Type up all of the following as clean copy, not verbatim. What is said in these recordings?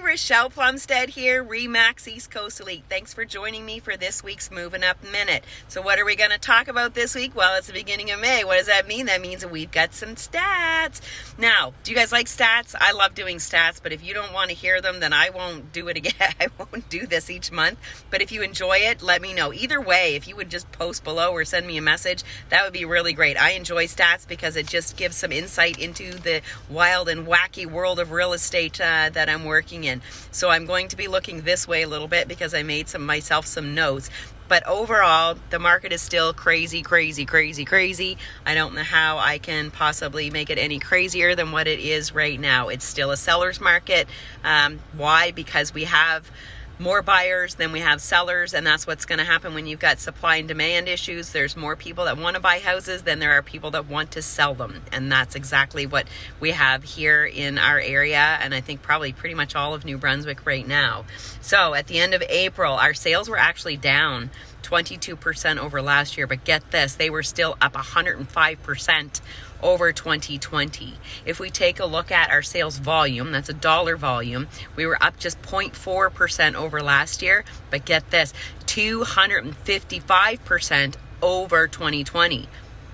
Rochelle Plumstead here, Remax East Coast Elite. Thanks for joining me for this week's Movin Up Minute. So what are we going to talk about this week? Well, it's the beginning of May. What does that mean? That means that we've got some stats. Now, do you guys like stats? I love doing stats, but if you don't want to hear them, then I won't do it again. I won't do this each month. But if you enjoy it, let me know. Either way, if you would just post below or send me a message, that would be really great. I enjoy stats because it just gives some insight into the wild and wacky world of real estate that I'm working in. So I'm going to be looking this way a little bit because I made myself some notes. But overall, the market is still crazy. I don't know how I can possibly make it any crazier than what it is right now. It's still a seller's market. Why? Because we have more buyers than we have sellers, and that's what's going to happen when you've got supply and demand issues. There's more people that want to buy houses than there are people that want to sell them, and that's exactly what we have here in our area, and I think probably pretty much all of New Brunswick right now. So at the end of April, our sales were actually down 22% over last year, but get this, they were still up 105% over 2020. If we take a look at our sales volume, that's a dollar volume, we were up just 0.4% over last year, but get this, 255% over 2020.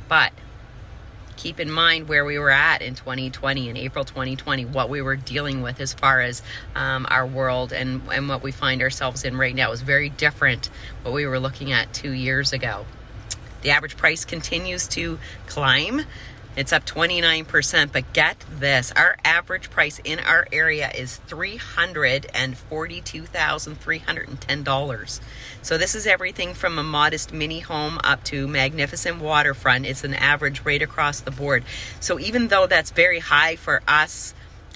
But keep in mind where we were at in 2020, in April 2020, what we were dealing with as far as our world and what we find ourselves in right now is very different what we were looking at 2 years ago. The average price continues to climb. It's up 29%, but get this, our average price in our area is $342,310. So this is everything from a modest mini home up to magnificent waterfront. It's an average rate across the board. So even though that's very high for us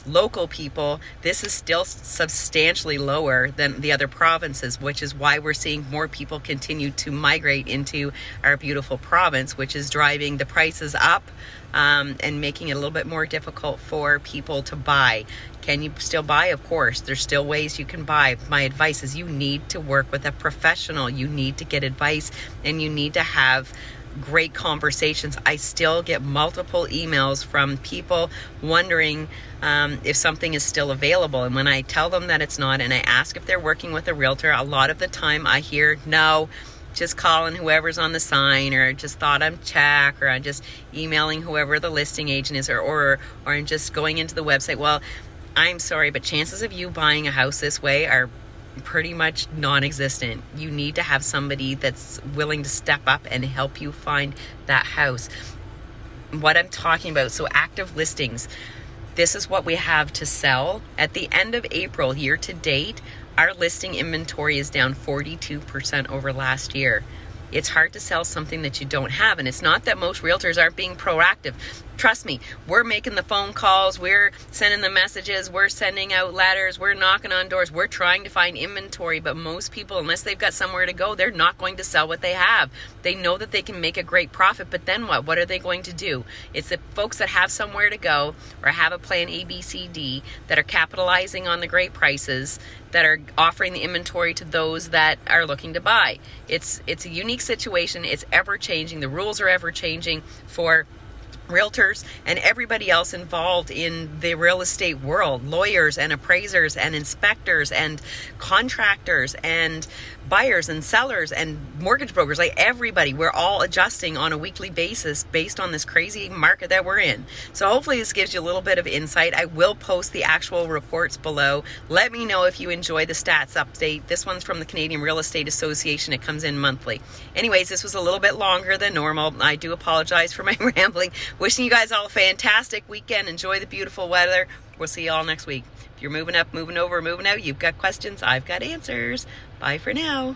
local people, this is still substantially lower than the other provinces, which is why we're seeing more people continue to migrate into our beautiful province, which is driving the prices up and making it a little bit more difficult for people to buy. Can you still buy? Of course, there's still ways you can buy. My advice is you need to work with a professional. You need to get advice, and you need to have great conversations. I still get multiple emails from people wondering if something is still available, and when I tell them that it's not and I ask if they're working with a realtor, a lot of the time I hear no, just calling whoever's on the sign, or just thought I'm check, or I'm just emailing whoever the listing agent is, or I'm just going into the website. Well, I'm sorry, but chances of you buying a house this way are pretty much non-existent. You need to have somebody that's willing to step up and help you find that house. What I'm talking about, so active listings, this is what we have to sell. At the end of April, year to date, our listing inventory is down 42% over last year. It's hard to sell something that you don't have, and it's not that most realtors aren't being proactive. Trust me, we're making the phone calls, we're sending the messages, we're sending out letters, we're knocking on doors, we're trying to find inventory, but most people, unless they've got somewhere to go, they're not going to sell what they have. They know that they can make a great profit, but then what? What are they going to do? It's the folks that have somewhere to go or have a plan A, B, C, D that are capitalizing on the great prices, that are offering the inventory to those that are looking to buy. It's a unique situation. It's ever changing. The rules are ever changing for realtors and everybody else involved in the real estate world, lawyers and appraisers and inspectors and contractors and buyers and sellers and mortgage brokers, like everybody. We're all adjusting on a weekly basis based on this crazy market that we're in. So hopefully this gives you a little bit of insight. I will post the actual reports below. Let me know if you enjoy the stats update. This one's from the Canadian Real Estate Association. It comes in monthly. Anyways, this was a little bit longer than normal. I do apologize for my rambling. Wishing you guys all a fantastic weekend. Enjoy the beautiful weather. We'll see you all next week. If you're moving up, moving over, moving out, you've got questions, I've got answers. Bye for now.